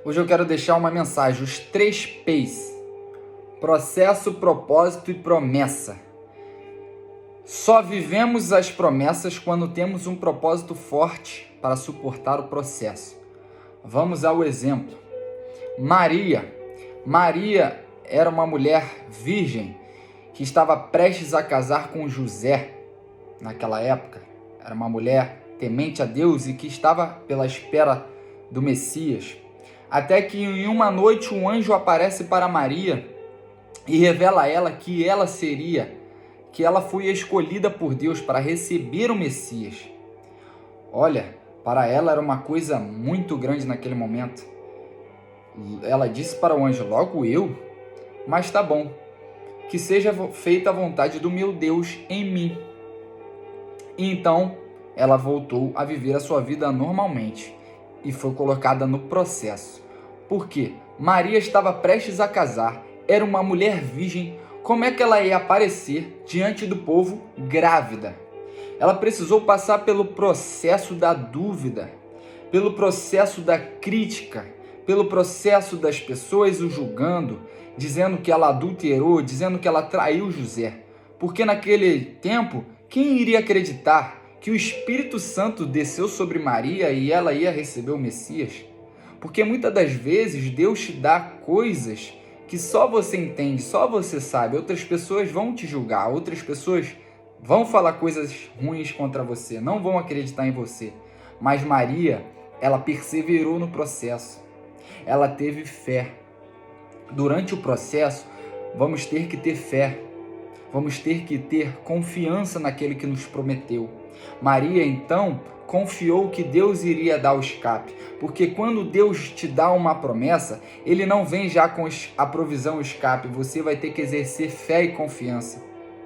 Hoje eu quero deixar uma mensagem, os 3 P's: processo, propósito e promessa. Só vivemos as promessas quando temos um propósito forte para suportar o processo. Vamos ao exemplo. Maria era uma mulher virgem que estava prestes a casar com José naquela época. Era uma mulher temente a Deus e que estava pela espera do Messias. Até que em uma noite um anjo aparece para Maria e revela a ela que ela foi escolhida por Deus para receber o Messias. Olha, para ela era uma coisa muito grande naquele momento. Ela disse para o anjo: logo eu? Mas tá bom, que seja feita a vontade do meu Deus em mim. E então ela voltou a viver a sua vida normalmente e foi colocada no processo. Por quê? Maria estava prestes a casar, era uma mulher virgem. Como é que ela ia aparecer diante do povo grávida? Ela precisou passar pelo processo da dúvida, pelo processo da crítica, pelo processo das pessoas o julgando, dizendo que ela adulterou, dizendo que ela traiu José. Porque naquele tempo, quem iria acreditar que o Espírito Santo desceu sobre Maria e ela ia receber o Messias? Porque muitas das vezes Deus te dá coisas que só você entende, só você sabe. Outras pessoas vão te julgar, outras pessoas vão falar coisas ruins contra você, não vão acreditar em você. Mas Maria, ela perseverou no processo. Ela teve fé. Durante o processo, vamos ter que ter fé. Vamos ter que ter confiança naquele que nos prometeu. Maria, então, confiou que Deus iria dar o escape. Porque quando Deus te dá uma promessa, Ele não vem já com a provisão, o escape. Você vai ter que exercer fé e confiança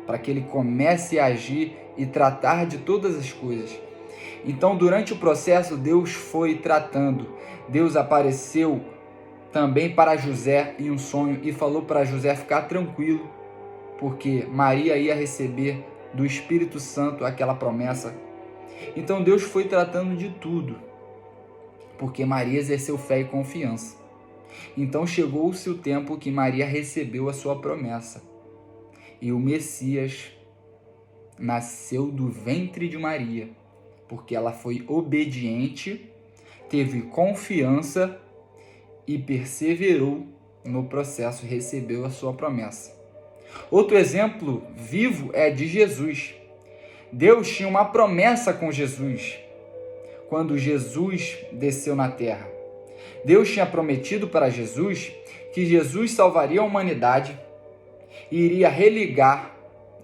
para que Ele comece a agir e tratar de todas as coisas. Então, durante o processo, Deus foi tratando. Deus apareceu também para José em um sonho e falou para José ficar tranquilo, porque Maria ia receber do Espírito Santo aquela promessa. Então Deus foi tratando de tudo, porque Maria exerceu fé e confiança. Então chegou-se o tempo que Maria recebeu a sua promessa. E o Messias nasceu do ventre de Maria, porque ela foi obediente, teve confiança e perseverou no processo, recebeu a sua promessa. Outro exemplo vivo é de Jesus. Deus tinha uma promessa com Jesus quando Jesus desceu na terra. Deus tinha prometido para Jesus que Jesus salvaria a humanidade e iria religar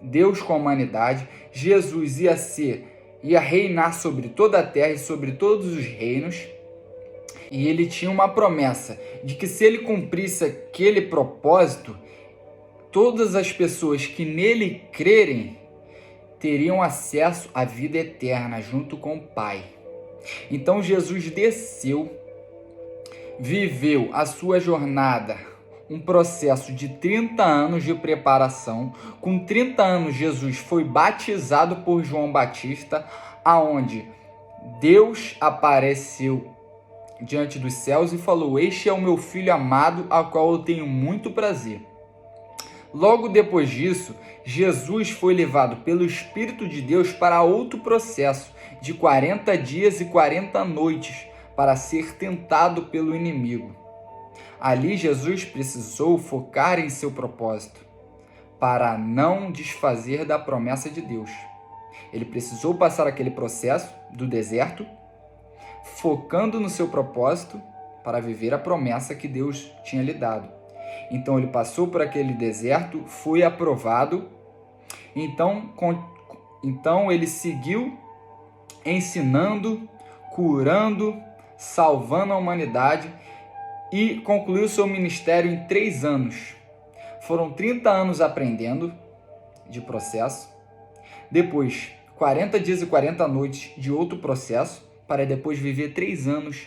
Deus com a humanidade. Jesus ia reinar sobre toda a terra e sobre todos os reinos. E ele tinha uma promessa de que se ele cumprisse aquele propósito, todas as pessoas que nele crerem teriam acesso à vida eterna junto com o Pai. Então Jesus desceu, viveu a sua jornada, um processo de 30 anos de preparação. Com 30 anos, Jesus foi batizado por João Batista, aonde Deus apareceu diante dos céus e falou: este é o meu filho amado, ao qual eu tenho muito prazer. Logo depois disso, Jesus foi levado pelo Espírito de Deus para outro processo de 40 dias e 40 noites para ser tentado pelo inimigo. Ali Jesus precisou focar em seu propósito para não desfazer da promessa de Deus. Ele precisou passar aquele processo do deserto, focando no seu propósito para viver a promessa que Deus tinha lhe dado. Então ele passou por aquele deserto, foi aprovado. Então ele seguiu ensinando, curando, salvando a humanidade e concluiu seu ministério em 3 anos. Foram 30 anos aprendendo de processo, depois 40 dias e 40 noites de outro processo, para depois viver 3 anos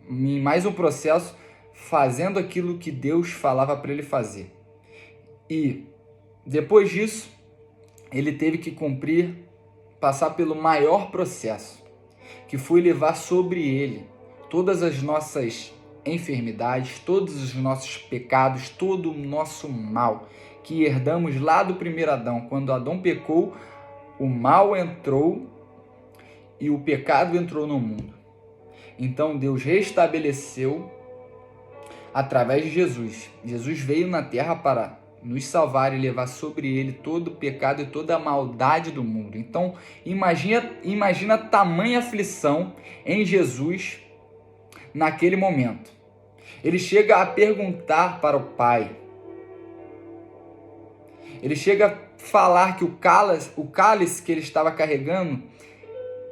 em mais um processo, fazendo aquilo que Deus falava para ele fazer. E depois disso, ele teve que passar pelo maior processo, que foi levar sobre ele todas as nossas enfermidades, todos os nossos pecados, todo o nosso mal que herdamos lá do primeiro Adão. Quando Adão pecou, o mal entrou e o pecado entrou no mundo. Então Deus restabeleceu através de Jesus. Jesus veio na terra para nos salvar e levar sobre ele todo o pecado e toda a maldade do mundo. Então, imagina tamanha aflição em Jesus naquele momento. Ele chega a perguntar para o Pai. Ele chega a falar que o cálice que ele estava carregando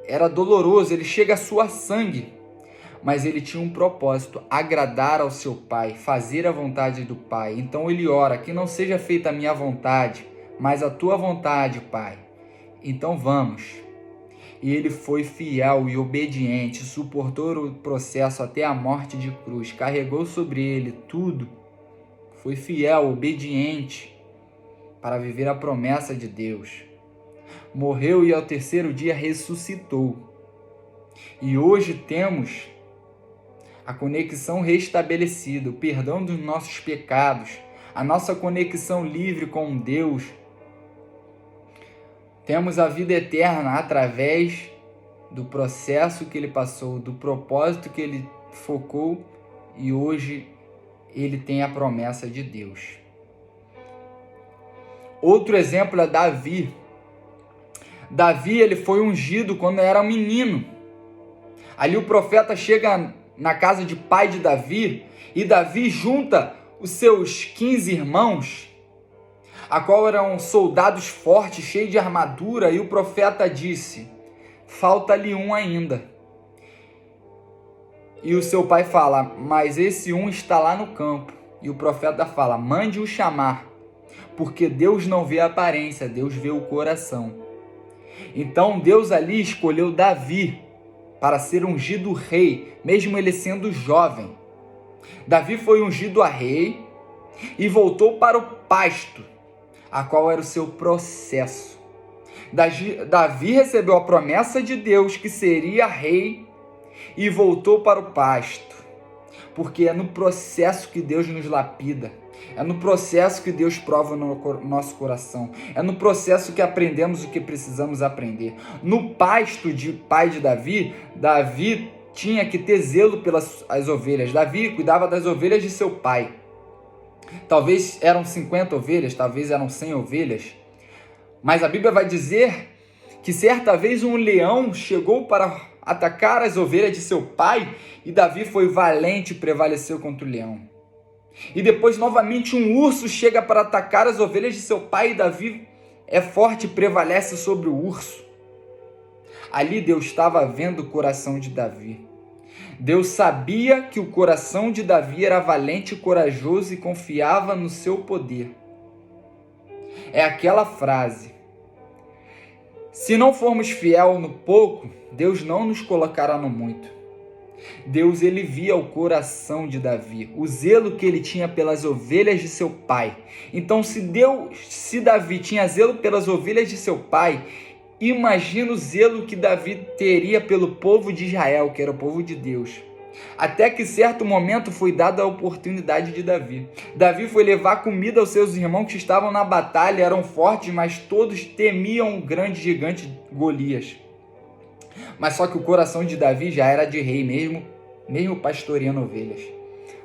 era doloroso, ele chega a suar sangue. Mas ele tinha um propósito: agradar ao seu Pai, fazer a vontade do Pai. Então ele ora: que não seja feita a minha vontade, mas a tua vontade, Pai. Então vamos. E ele foi fiel e obediente, suportou o processo até a morte de cruz, carregou sobre ele tudo, foi fiel, obediente para viver a promessa de Deus. Morreu e ao terceiro dia ressuscitou. E hoje temos a conexão restabelecida, o perdão dos nossos pecados, a nossa conexão livre com Deus. Temos a vida eterna através do processo que ele passou, do propósito que ele focou, e hoje ele tem a promessa de Deus. Outro exemplo é Davi. Davi, ele foi ungido quando era um menino. Ali o profeta chega na casa de pai de Davi, e Davi junta os seus 15 irmãos, a qual eram soldados fortes, cheios de armadura, e o profeta disse: falta-lhe um ainda. E o seu pai fala: mas esse um está lá no campo. E o profeta fala: mande-o chamar, porque Deus não vê a aparência, Deus vê o coração. Então Deus ali escolheu Davi para ser ungido rei, mesmo ele sendo jovem. Davi foi ungido a rei e voltou para o pasto, a qual era o seu processo. Davi recebeu a promessa de Deus que seria rei e voltou para o pasto, porque é no processo que Deus nos lapida. É no processo que Deus prova no nosso coração. É no processo que aprendemos o que precisamos aprender. No pasto de pai de Davi, Davi tinha que ter zelo pelas as ovelhas. Davi cuidava das ovelhas de seu pai. Talvez eram 50 ovelhas, talvez eram 100 ovelhas. Mas a Bíblia vai dizer que certa vez um leão chegou para atacar as ovelhas de seu pai, e Davi foi valente e prevaleceu contra o leão. E depois novamente um urso chega para atacar as ovelhas de seu pai, e Davi é forte e prevalece sobre o urso. Ali Deus estava vendo o coração de Davi. Deus sabia que o coração de Davi era valente e corajoso e confiava no seu poder. É aquela frase: se não formos fiel no pouco, Deus não nos colocará no muito. Deus, ele via o coração de Davi, o zelo que ele tinha pelas ovelhas de seu pai. Então, se Davi tinha zelo pelas ovelhas de seu pai, imagina o zelo que Davi teria pelo povo de Israel, que era o povo de Deus. Até que certo momento foi dada a oportunidade de Davi. Davi foi levar comida aos seus irmãos que estavam na batalha, eram fortes, mas todos temiam o grande gigante Golias. Mas só que o coração de Davi já era de rei mesmo pastoreando ovelhas.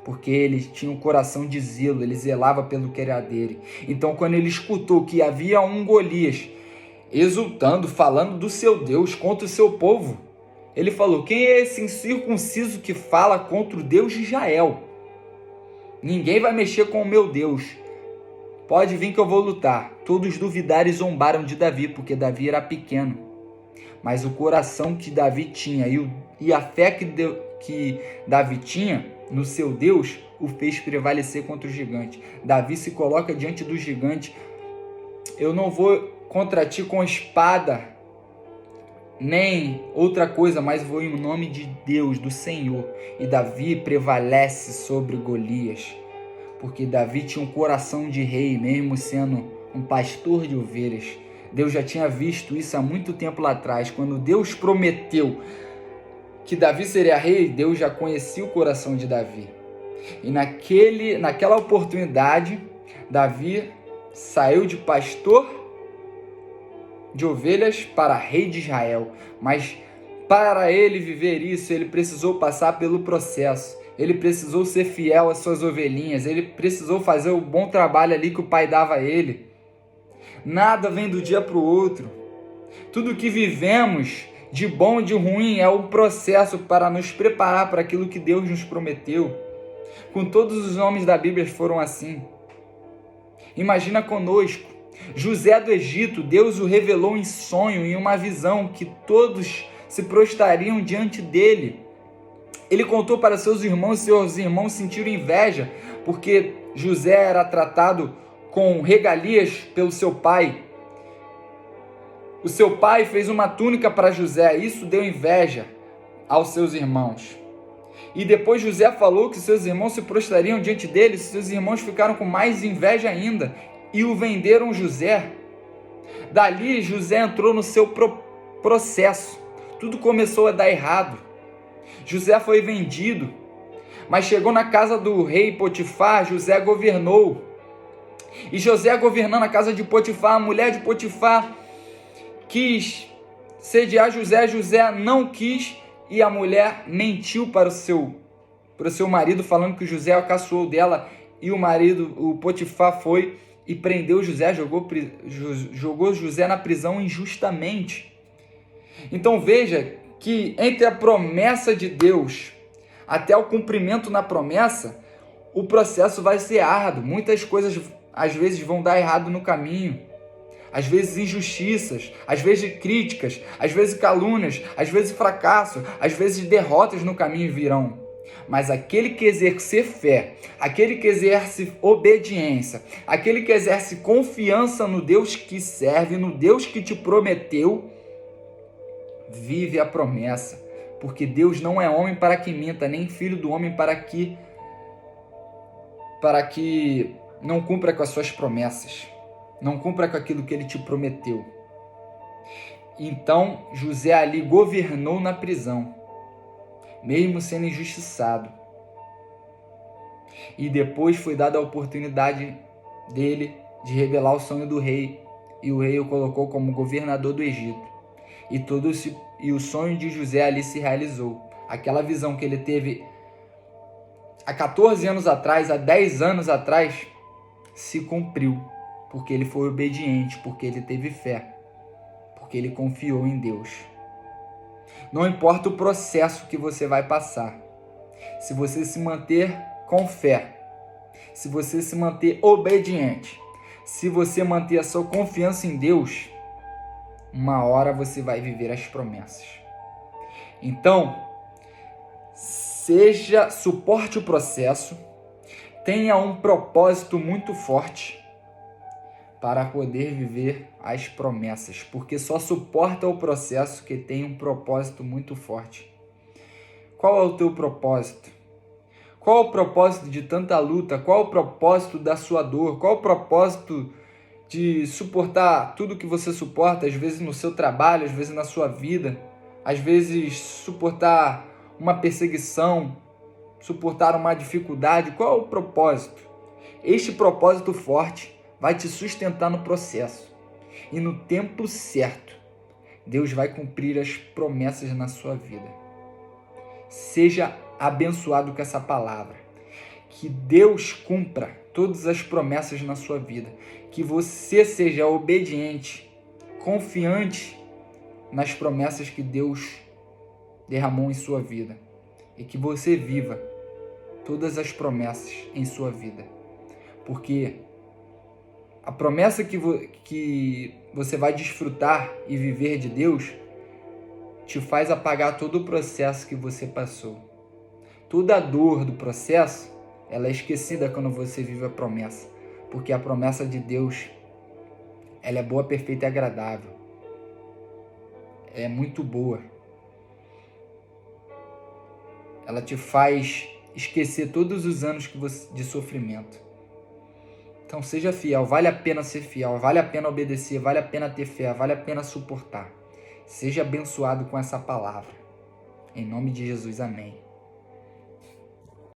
Porque ele tinha um coração de zelo, ele zelava pelo que era dele. Então quando ele escutou que havia um Golias exultando, falando do seu Deus contra o seu povo, ele falou: quem é esse incircunciso que fala contra o Deus de Israel? Ninguém vai mexer com o meu Deus. Pode vir que eu vou lutar. Todos duvidaram e zombaram de Davi, porque Davi era pequeno. Mas o coração que Davi tinha e a fé que Davi tinha no seu Deus o fez prevalecer contra o gigante. Davi se coloca diante do gigante: eu não vou contra ti com espada, nem outra coisa, mas vou em nome de Deus, do Senhor. E Davi prevalece sobre Golias, porque Davi tinha um coração de rei, mesmo sendo um pastor de ovelhas. Deus já tinha visto isso há muito tempo lá atrás, quando Deus prometeu que Davi seria rei, Deus já conhecia o coração de Davi. E naquela oportunidade, Davi saiu de pastor de ovelhas para rei de Israel. Mas para ele viver isso, ele precisou passar pelo processo. Ele precisou ser fiel às suas ovelhinhas. Ele precisou fazer o bom trabalho ali que o pai dava a ele. Nada vem do dia para o outro. Tudo que vivemos, de bom e de ruim, é um processo para nos preparar para aquilo que Deus nos prometeu. Com todos os homens da Bíblia foram assim. Imagina conosco, José do Egito, Deus o revelou em sonho, em uma visão, que todos se prostrariam diante dele. Ele contou para seus irmãos sentiram inveja, porque José era tratado com regalias pelo seu pai. O seu pai fez uma túnica para José, isso deu inveja aos seus irmãos. E depois José falou que seus irmãos se prostrariam diante dele, seus irmãos ficaram com mais inveja ainda e o venderam José. Dali José entrou no seu processo, tudo começou a dar errado. José foi vendido, mas chegou na casa do rei Potifar, José governou. E José governando a casa de Potifar, a mulher de Potifar quis sediar José, José não quis, e a mulher mentiu para o seu marido, falando que José caçoou dela, e o Potifar foi e prendeu José, jogou José na prisão injustamente. Então veja que entre a promessa de Deus até o cumprimento na promessa, o processo vai ser árduo. Muitas coisas às vezes vão dar errado no caminho. Às vezes injustiças, às vezes críticas, às vezes calúnias, às vezes fracasso, às vezes derrotas no caminho virão. Mas aquele que exerce fé, aquele que exerce obediência, aquele que exerce confiança no Deus que serve, no Deus que te prometeu, vive a promessa. Porque Deus não é homem para que minta, nem filho do homem para que não cumpra com as suas promessas. Não cumpra com aquilo que ele te prometeu. Então, José ali governou na prisão, mesmo sendo injustiçado. E depois foi dada a oportunidade dele de revelar o sonho do rei. E o rei o colocou como governador do Egito. E o sonho de José ali se realizou. Aquela visão que ele teve há 14 anos atrás, há 10 anos atrás, se cumpriu. Porque ele foi obediente, porque ele teve fé, porque ele confiou em Deus. Não importa o processo que você vai passar, se você se manter com fé, se você se manter obediente, se você manter a sua confiança em Deus, uma hora você vai viver as promessas. Então, suporte o processo, tenha um propósito muito forte, para poder viver as promessas, porque só suporta o processo que tem um propósito muito forte. Qual é o teu propósito? Qual é o propósito de tanta luta? Qual é o propósito da sua dor? Qual é o propósito de suportar tudo que você suporta, às vezes no seu trabalho, às vezes na sua vida, às vezes suportar uma perseguição, suportar uma dificuldade? Qual é o propósito? Este propósito forte vai te sustentar no processo. E no tempo certo, Deus vai cumprir as promessas na sua vida. Seja abençoado com essa palavra. Que Deus cumpra todas as promessas na sua vida. Que você seja obediente, confiante nas promessas que Deus derramou em sua vida. E que você viva todas as promessas em sua vida. Porque a promessa que você vai desfrutar e viver de Deus te faz apagar todo o processo que você passou. Toda a dor do processo, ela é esquecida quando você vive a promessa. Porque a promessa de Deus, ela é boa, perfeita e agradável. É muito boa. Ela te faz esquecer todos os anos de sofrimento. Então seja fiel, vale a pena ser fiel, vale a pena obedecer, vale a pena ter fé, vale a pena suportar. Seja abençoado com essa palavra. Em nome de Jesus, amém.